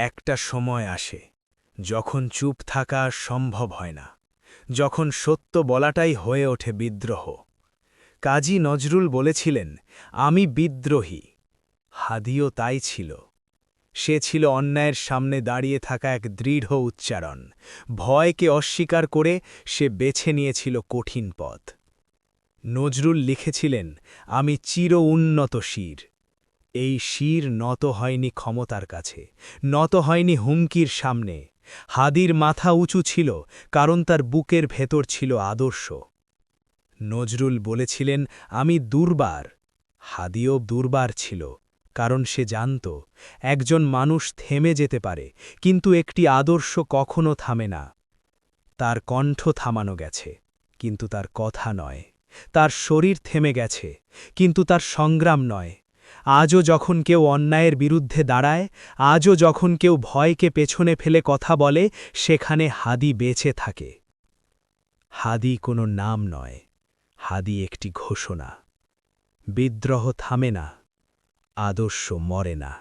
একটা সময় আসে যখন চুপ থাকা আর সম্ভব হয় না, যখন সত্য বলাটাই হয়ে ওঠে বিদ্রোহ। কাজী নজরুল বলেছিলেন, আমি বিদ্রোহী। হাদিও তাই ছিল। সে ছিল অন্যায়ের সামনে দাঁড়িয়ে থাকা এক দৃঢ় উচ্চারণ। ভয়কে অস্বীকার করে সে বেছে নিয়েছিল কঠিন পথ। নজরুল লিখেছিলেন, আমি চির উন্নত শির। এই শির নত হয়নি ক্ষমতার কাছে, নত হয়নি হুমকির সামনে। হাদির মাথা উঁচু ছিল, কারণ তার বুকের ভেতর ছিল আদর্শ। নজরুল বলেছিলেন, আমি দুর্বার। হাদিও দুর্বার ছিল, কারণ সে জানত একজন মানুষ থেমে যেতে পারে, কিন্তু একটি আদর্শ কখনো থামে না। তার কণ্ঠ থামানো গেছে, কিন্তু তার কথা নয়। তার শরীর থেমে গেছে, কিন্তু তার সংগ্রাম নয়। আজও যখন কেউ অন্যায়ের বিরুদ্ধে দাঁড়ায়, আজও যখন কেউ ভয়কে পেছনে ফেলে কথা বলে, সেখানে হাদি বেঁচে থাকে। হাদি কোনো নাম নয়, হাদি একটি ঘোষণা। বিদ্রোহ থামে না, আদর্শ মরে না।